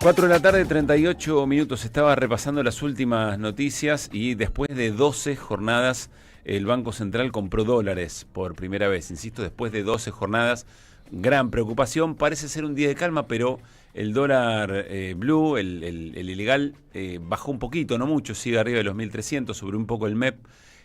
4 de la tarde, 38 minutos. Estaba repasando las últimas noticias y después de 12 jornadas el Banco Central compró dólares por primera vez. Insisto, después de 12 jornadas, gran preocupación. Parece ser un día de calma, pero el dólar blue, el ilegal, bajó un poquito, no mucho, sigue arriba de los 1.300, subió un poco el MEP.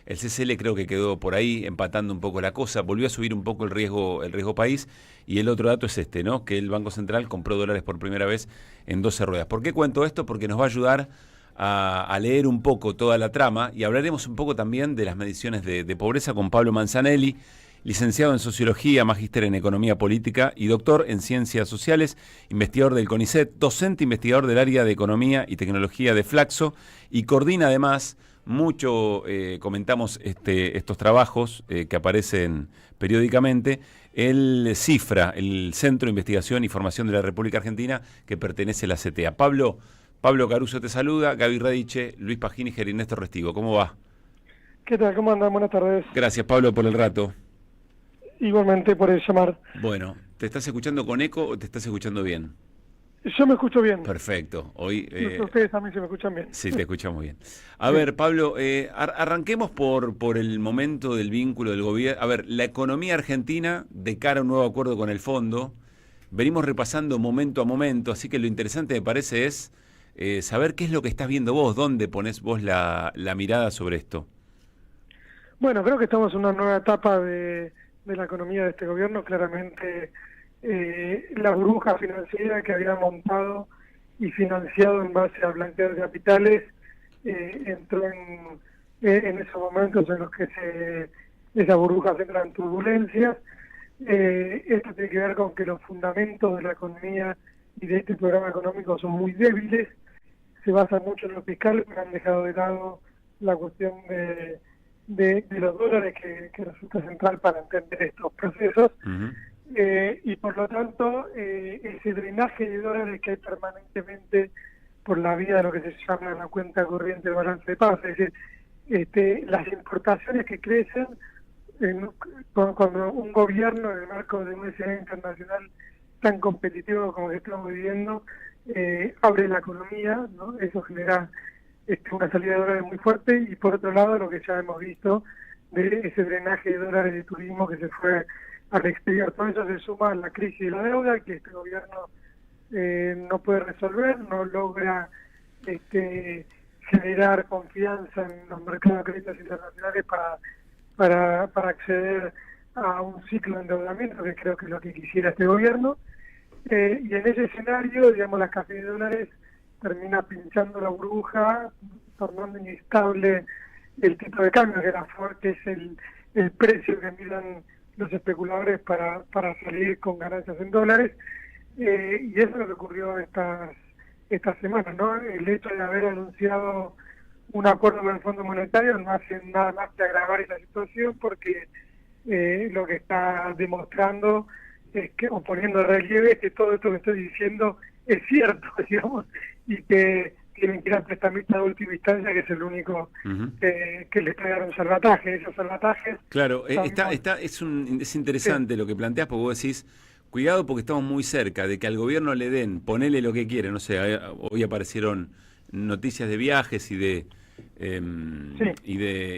El CCL creo que quedó por ahí, empatando un poco la cosa. Volvió a subir un poco el riesgo país. Y el otro dato es este, ¿no? Que el Banco Central compró dólares por primera vez en 12 ruedas. ¿Por qué cuento esto? Porque nos va a ayudar a leer un poco toda la trama. Y hablaremos un poco también de las mediciones de pobreza con Pablo Manzanelli, licenciado en Sociología, magíster en Economía Política y doctor en Ciencias Sociales, investigador del CONICET, docente investigador del área de Economía y Tecnología de Flaxo, y coordina además mucho, comentamos estos trabajos que aparecen periódicamente, el CIFRA, el Centro de Investigación y Formación de la República Argentina, que pertenece a la CTA. Pablo Caruso te saluda, Gaby Radiche, Luis Pagíniger y Néstor Restivo. ¿Cómo va? ¿Qué tal? ¿Cómo andan? Buenas tardes. Gracias, Pablo, por el rato. Igualmente por el llamar. Bueno, ¿te estás escuchando con eco o te estás escuchando bien? Yo me escucho bien. Perfecto. Hoy, ustedes también se me escuchan bien. Sí, te escuchamos bien. A ver, Pablo, arranquemos por el momento del vínculo del gobierno. A ver, la economía argentina de cara a un nuevo acuerdo con el fondo, venimos repasando momento a momento, así que lo interesante me parece es saber qué es lo que estás viendo vos, dónde ponés vos la mirada sobre esto. Bueno, creo que estamos en una nueva etapa de la economía de este gobierno. Claramente la burbuja financiera que había montado y financiado en base a blanqueo de capitales entró en esos momentos en los que esas burbujas entran en turbulencias. Esto tiene que ver con que los fundamentos de la economía y de este programa económico son muy débiles, se basan mucho en lo fiscal, pero han dejado de lado la cuestión de los dólares que resulta central para entender estos procesos. Uh-huh. Y por lo tanto ese drenaje de dólares que hay permanentemente por la vía de lo que se llama la cuenta corriente de balance de pagos, es decir, las importaciones que crecen cuando un gobierno en el marco de un escenario internacional tan competitivo como que estamos viviendo abre la economía, ¿no? Eso genera una salida de dólares muy fuerte, y por otro lado lo que ya hemos visto de ese drenaje de dólares de turismo que se fue al exterior. Todo eso se suma a la crisis de la deuda que este gobierno no puede resolver, no logra generar confianza en los mercados de créditos internacionales para acceder a un ciclo de endeudamiento, que creo que es lo que quisiera este gobierno. Y en ese escenario, digamos, la escasez de dólares termina pinchando la burbuja, tornando inestable el tipo de cambio, que es el precio que miran los especuladores para salir con ganancias en dólares, y eso es lo que ocurrió estas semanas, ¿no? El hecho de haber anunciado un acuerdo con el Fondo Monetario no hace nada más que agravar esa situación, porque lo que está demostrando es que, o poniendo de relieve, es que todo esto que estoy diciendo es cierto, digamos, y que tienen que ir al prestamista de última instancia, que es el único que les puede dar un salvataje. Esos salvatajes... Claro, es interesante lo que planteas, porque vos decís, cuidado porque estamos muy cerca de que al gobierno le den, ponele lo que quiere, no sé, hoy aparecieron noticias de viajes y de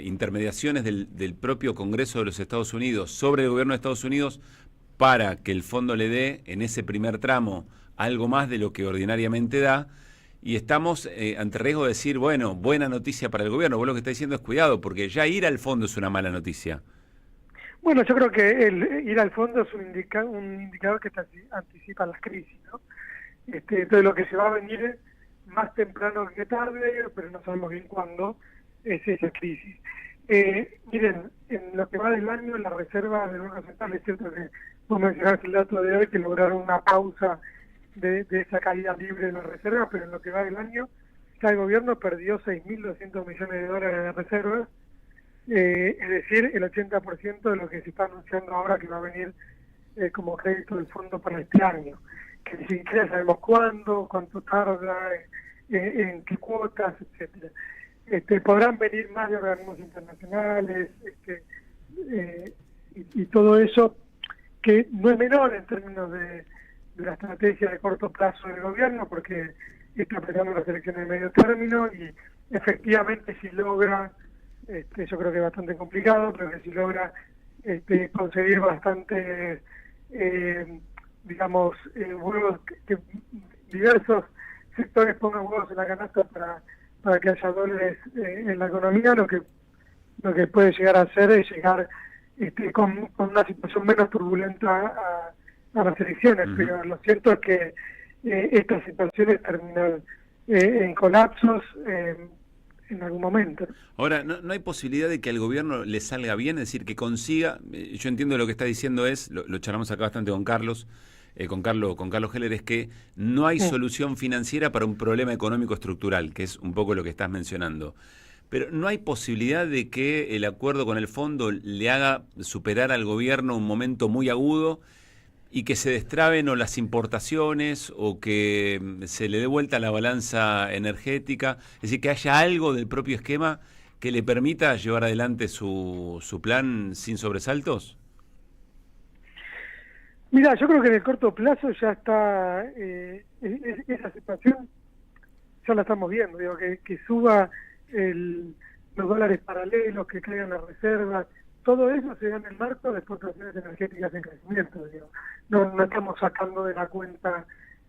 intermediaciones del propio Congreso de los Estados Unidos sobre el gobierno de Estados Unidos para que el fondo le dé en ese primer tramo algo más de lo que ordinariamente da. Y estamos ante riesgo de decir, bueno, buena noticia para el gobierno. Vos lo que estás diciendo es cuidado, porque ya ir al fondo es una mala noticia. Bueno, yo creo que el ir al fondo es un indicador que anticipa las crisis, ¿no? Entonces lo que se va a venir más temprano que tarde, pero no sabemos bien cuándo, es esa crisis. Miren, en lo que va del año, la reserva del Banco Central, es cierto que vos mencionaste el dato de hoy, que lograron una pausa de esa caída libre de la reserva, pero en lo que va del año, ya el gobierno perdió 6.200 millones de dólares de reservas, es decir, el 80% de lo que se está anunciando ahora que va a venir como crédito del fondo para este año, que ni siquiera sabemos cuándo, cuánto tarda, en qué cuotas, etcétera. Podrán venir más de organismos internacionales, y todo eso, que no es menor en términos de la estrategia de corto plazo del gobierno, porque está aplicando las elecciones de medio término y efectivamente si logra, yo creo que es bastante complicado, pero que si logra conseguir bastante, huevos, que diversos sectores pongan huevos en la canasta para que haya dólares en la economía, lo que puede llegar a hacer es llegar con una situación menos turbulenta a las elecciones, pero lo cierto es que estas situaciones terminan en colapsos en algún momento. Ahora, ¿no hay posibilidad de que al gobierno le salga bien? Es decir, que consiga, yo entiendo lo que está diciendo lo charlamos acá bastante con Carlos Heller, es que no hay solución financiera para un problema económico estructural, que es un poco lo que estás mencionando. Pero ¿no hay posibilidad de que el acuerdo con el fondo le haga superar al gobierno un momento muy agudo y que se destraben o las importaciones o que se le dé vuelta la balanza energética? Es decir, que haya algo del propio esquema que le permita llevar adelante su plan sin sobresaltos. Mira, yo creo que en el corto plazo ya está, esa situación ya la estamos viendo, digo, que suba los dólares paralelos, que caigan las reservas, todo eso se da en el marco de exportaciones energéticas en crecimiento, digo. No estamos sacando de la cuenta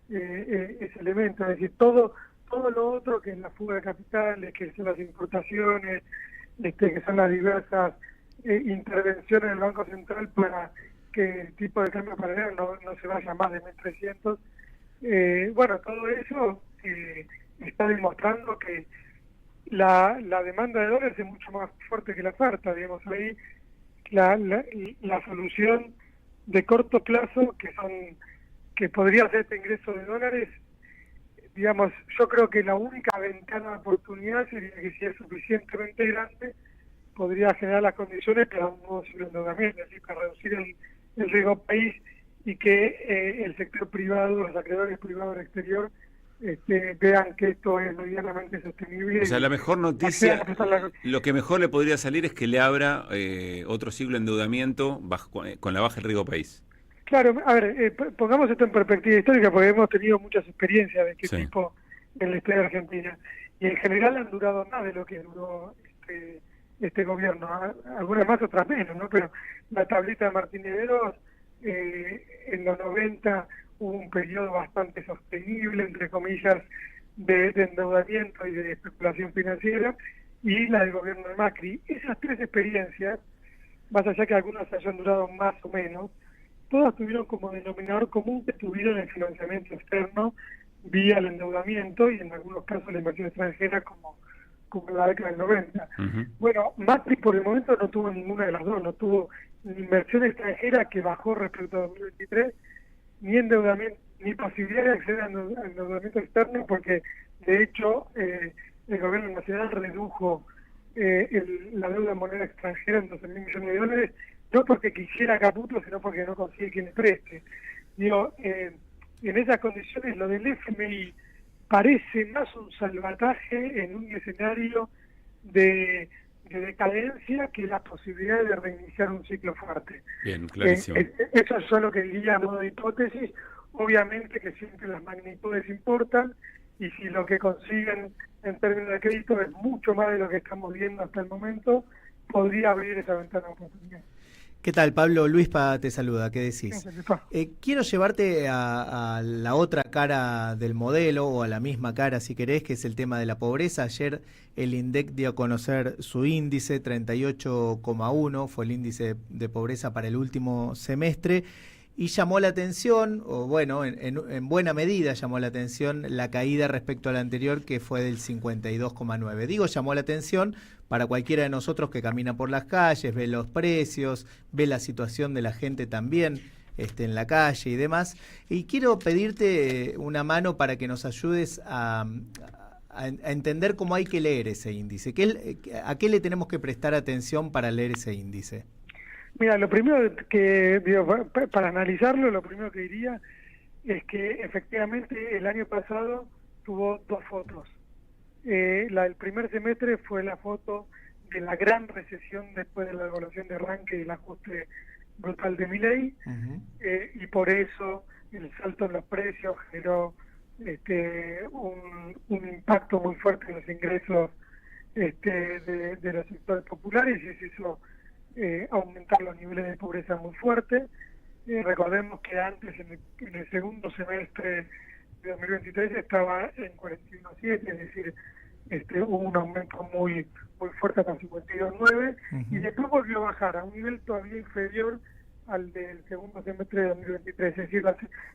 ese elemento, es decir, todo lo otro que es la fuga de capitales, que son las importaciones, que son las diversas intervenciones del Banco Central para que el tipo de cambio paralelo no se vaya más de 1.300. Bueno, todo eso está demostrando que la demanda de dólares es mucho más fuerte que la oferta, digamos, ahí la solución de corto plazo que podría ser este ingreso de dólares, digamos, yo creo que la única ventana de oportunidad sería que si es suficientemente grande podría generar las condiciones para un nuevo ciclo de endeudamiento, es decir, para reducir el riesgo país y que el sector privado, los acreedores privados del exterior, vean que esto es medianamente sostenible. O sea, la mejor noticia, lo que mejor le podría salir es que le abra otro ciclo de endeudamiento con la baja del riesgo país. Claro, a ver, pongamos esto en perspectiva histórica porque hemos tenido muchas experiencias de este tipo en la historia de Argentina y en general han durado más de lo que duró este gobierno, algunas más, otras menos, ¿no? Pero la tablita de Martínez de Ros, en los 90 hubo un periodo bastante sostenible, entre comillas, de endeudamiento y de especulación financiera, y la del gobierno de Macri. Esas tres experiencias, más allá que algunas hayan durado más o menos, todas tuvieron como denominador común que tuvieron el financiamiento externo vía el endeudamiento y en algunos casos la inversión extranjera como en la década del 90. Bueno, Macri por el momento no tuvo ninguna de las dos, no tuvo ni inversión extranjera que bajó respecto a 2023, ni endeudamiento, ni posibilidad de acceder al endeudamiento externo, porque de hecho el gobierno nacional redujo la deuda en moneda extranjera en 12.000 millones de dólares, no porque quisiera Caputo, sino porque no consigue quien le preste. Digo, en esas condiciones lo del FMI parece más un salvataje en un escenario de decadencia que la posibilidad de reiniciar un ciclo fuerte. Bien, clarísimo. Eso es solo que diría a modo de hipótesis. Obviamente que siempre las magnitudes importan y si lo que consiguen en términos de crédito es mucho más de lo que estamos viendo hasta el momento, podría abrir esa ventana de oportunidad. ¿Qué tal, Pablo? Luispa te saluda, ¿qué decís? Quiero llevarte a la otra cara del modelo, o a la misma cara si querés, que es el tema de la pobreza. Ayer el INDEC dio a conocer su índice, 38,1, fue el índice de pobreza para el último semestre, y llamó la atención, o bueno, en buena medida llamó la atención la caída respecto al anterior, que fue del 52,9. Digo, llamó la atención para cualquiera de nosotros que camina por las calles, ve los precios, ve la situación de la gente también en la calle y demás. Y quiero pedirte una mano para que nos ayudes a entender cómo hay que leer ese índice. ¿A qué le tenemos que prestar atención para leer ese índice? Mira, lo primero que, digo, para analizarlo, lo primero que diría es que efectivamente el año pasado tuvo dos fotos. La del primer semestre fue la foto de la gran recesión después de la devaluación de arranque y el ajuste brutal de Milei, y por eso el salto en los precios generó un impacto muy fuerte en los ingresos de los sectores populares, y se hizo aumentar los niveles de pobreza muy fuerte. Recordemos que antes, en el segundo semestre de 2023, estaba en 41,7, es decir, hubo un aumento muy fuerte hasta 52,9, y después volvió a bajar a un nivel todavía inferior al del segundo semestre de 2023. Es decir,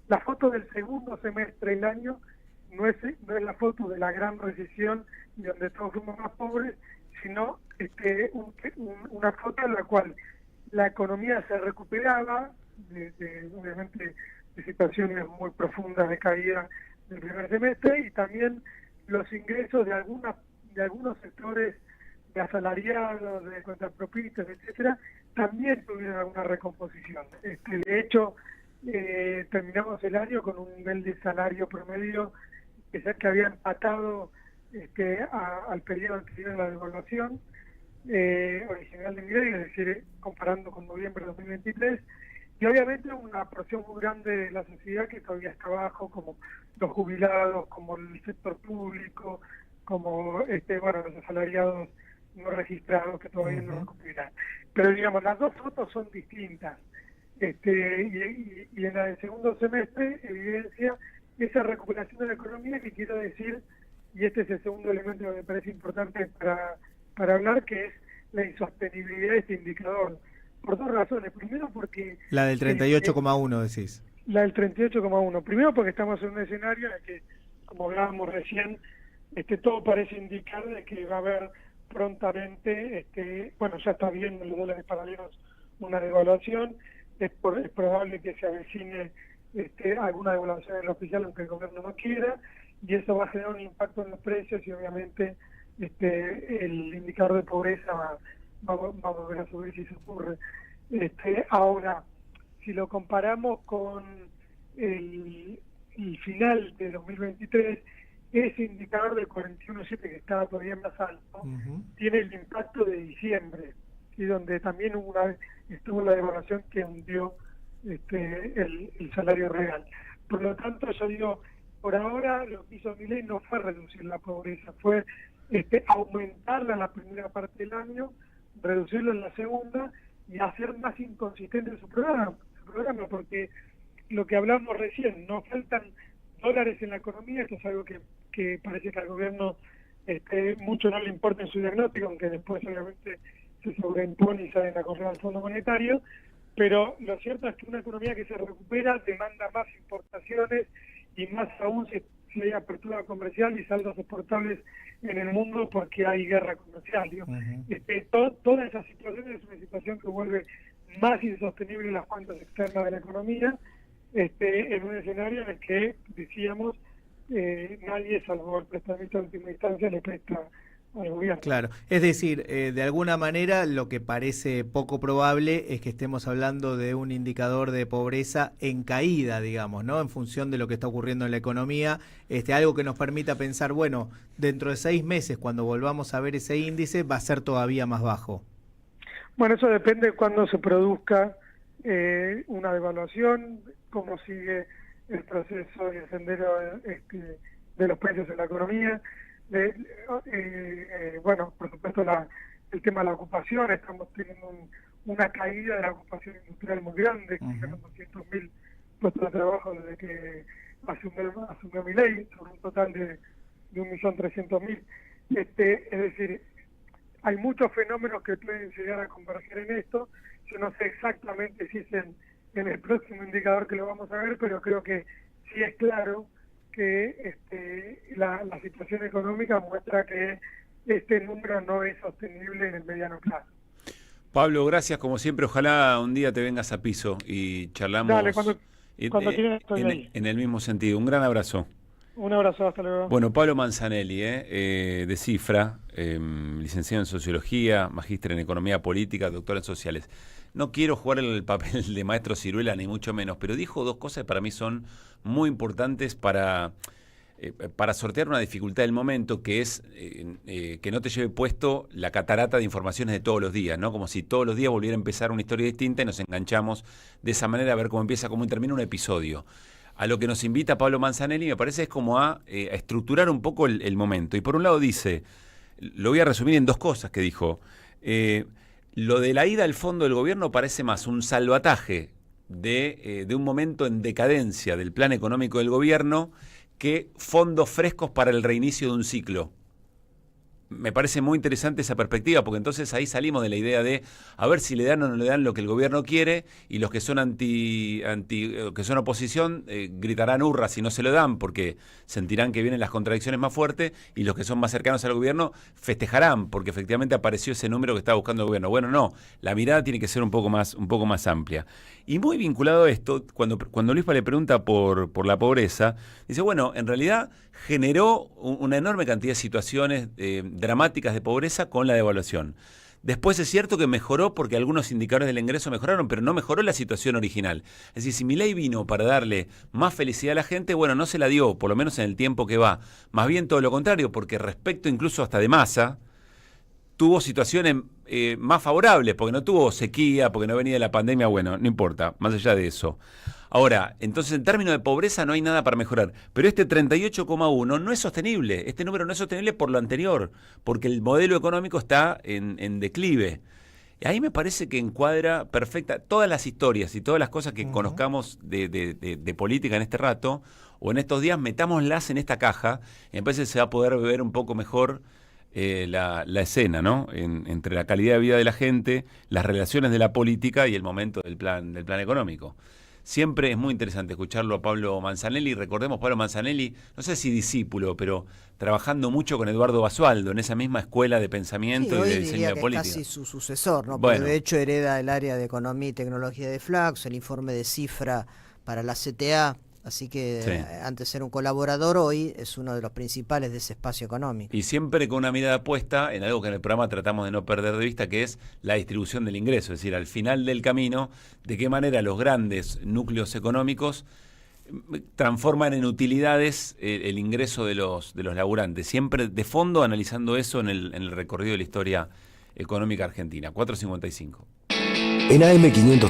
la foto del segundo semestre del año no es la foto de la gran recesión donde todos fuimos más pobres, sino una foto en la cual la economía se recuperaba obviamente de situaciones muy profundas de caída del primer semestre, y también los ingresos de algunos sectores de asalariados, de contrapropistas, etcétera, también tuvieron alguna recomposición. De hecho, terminamos el año con un nivel de salario promedio que había empatado al periodo anterior a la devaluación original de Milei, es decir, comparando con noviembre de 2023, y obviamente una porción muy grande de la sociedad que todavía está abajo, como los jubilados, como el sector público, como los asalariados no registrados que todavía no recuperan. Pero digamos, las dos fotos son distintas. Y en la del segundo semestre evidencia esa recuperación de la economía, que quiero decir, y este es el segundo elemento que me parece importante para hablar, que es la insostenibilidad de este indicador. Por dos razones. Primero porque... La del 38,1 decís. La del 38,1. Primero porque estamos en un escenario en el que, como hablábamos recién, todo parece indicar de que va a haber prontamente, ya está viendo en los dólares paralelos una devaluación. Es probable que se avecine alguna devaluación en el oficial, aunque el gobierno no quiera, y eso va a generar un impacto en los precios, y obviamente el indicador de pobreza va a volver a subir si se ocurre. Ahora, si lo comparamos con el final de 2023, ese indicador de 41,7, que estaba todavía más alto, tiene el impacto de diciembre, y donde también estuvo la devaluación que hundió el salario real. Por lo tanto, yo digo, por ahora lo que hizo Milei no fue reducir la pobreza, fue aumentarla en la primera parte del año, reducirlo en la segunda y hacer más inconsistente su programa, porque lo que hablamos recién, no faltan dólares en la economía. Esto es algo que parece que al gobierno mucho no le importa en su diagnóstico, aunque después obviamente se sobreimpone y salen a correr al Fondo Monetario, pero lo cierto es que una economía que se recupera demanda más importaciones, y más aún si hay apertura comercial y saldos exportables en el mundo, porque hay guerra comercial. Toda esa situación es una situación que vuelve más insostenible las cuentas externas de la economía, en un escenario en el que, decíamos, nadie, salvo el prestamista de última instancia, le presta al gobierno. Claro, es decir, de alguna manera lo que parece poco probable es que estemos hablando de un indicador de pobreza en caída, digamos, ¿no? En función de lo que está ocurriendo en la economía, algo que nos permita pensar, bueno, dentro de 6 meses, cuando volvamos a ver ese índice, va a ser todavía más bajo. Bueno, eso depende de cuándo se produzca una devaluación, cómo sigue el proceso y el sendero de los precios en la economía. Por supuesto, el tema de la ocupación. Estamos teniendo una caída de la ocupación industrial muy grande, con 200.000 puestos de trabajo desde que asumió Milei, sobre un total de 1.300.000. Es decir, hay muchos fenómenos que pueden llegar a converger en esto. Yo no sé exactamente si es en el próximo indicador que lo vamos a ver, pero creo que sí es claro que la situación económica muestra que este número no es sostenible en el mediano plazo. Pablo, gracias como siempre. Ojalá un día te vengas a piso y charlamos. Dale, cuando quieras estoy ahí. En el mismo sentido. Un gran abrazo. Un abrazo, hasta luego. Bueno, Pablo Manzanelli, de Cifra, licenciado en Sociología, magíster en Economía Política, doctor en Sociales. No quiero jugar el papel de maestro ciruela, ni mucho menos, pero dijo dos cosas que para mí son muy importantes para sortear una dificultad del momento, que es que no te lleve puesto la catarata de informaciones de todos los días, ¿no? Como si todos los días volviera a empezar una historia distinta y nos enganchamos de esa manera a ver cómo empieza, cómo termina un episodio. a lo que nos invita Pablo Manzanelli, me parece es como a estructurar un poco el momento. Y por un lado dice, lo voy a resumir en dos cosas que dijo, lo de la ida al fondo del gobierno parece más un salvataje de un momento en decadencia del plan económico del gobierno que fondos frescos para el reinicio de un ciclo. Me parece muy interesante esa perspectiva, porque entonces ahí salimos de la idea de a ver si le dan o no le dan lo que el gobierno quiere, y los que son que son oposición gritarán hurra si no se lo dan, porque sentirán que vienen las contradicciones más fuertes, y los que son más cercanos al gobierno festejarán, porque efectivamente apareció ese número que estaba buscando el gobierno. Bueno, no, la mirada tiene que ser un poco más amplia. Y muy vinculado a esto, cuando Luispa le pregunta por la pobreza, dice, bueno, en realidad generó una enorme cantidad de situaciones dramáticas de pobreza con la devaluación. Después es cierto que mejoró porque algunos indicadores del ingreso mejoraron, pero no mejoró la situación original. Es decir, si Milei vino para darle más felicidad a la gente, bueno, no se la dio, por lo menos en el tiempo que va. Más bien todo lo contrario, porque respecto incluso hasta de Massa, tuvo situaciones más favorables, porque no tuvo sequía, porque no venía de la pandemia, bueno, no importa, más allá de eso. Ahora, entonces en términos de pobreza no hay nada para mejorar, pero este 38,1 no es sostenible, este número no es sostenible por lo anterior, porque el modelo económico está en declive. Y ahí me parece que encuadra perfecta todas las historias y todas las cosas que conozcamos de política en este rato, o en estos días, metámoslas en esta caja, y me parece que se va a poder ver un poco mejor la escena, ¿no? Entre la calidad de vida de la gente, las relaciones de la política y el momento del plan económico. Siempre es muy interesante escucharlo a Pablo Manzanelli. Recordemos, Pablo Manzanelli, no sé si discípulo, pero trabajando mucho con Eduardo Basualdo, en esa misma escuela de pensamiento y de diseño de política. Casi su sucesor, ¿no? Porque de hecho hereda el área de Economía y Tecnología de Flaxo, el informe de cifra para la CTA. Así que antes era un colaborador, hoy es uno de los principales de ese espacio económico. Y siempre con una mirada puesta en algo que en el programa tratamos de no perder de vista, que es la distribución del ingreso. Es decir, al final del camino, de qué manera los grandes núcleos económicos transforman en utilidades el ingreso de los laburantes. Siempre de fondo analizando eso en el recorrido de la historia económica argentina. 4:55. En AM500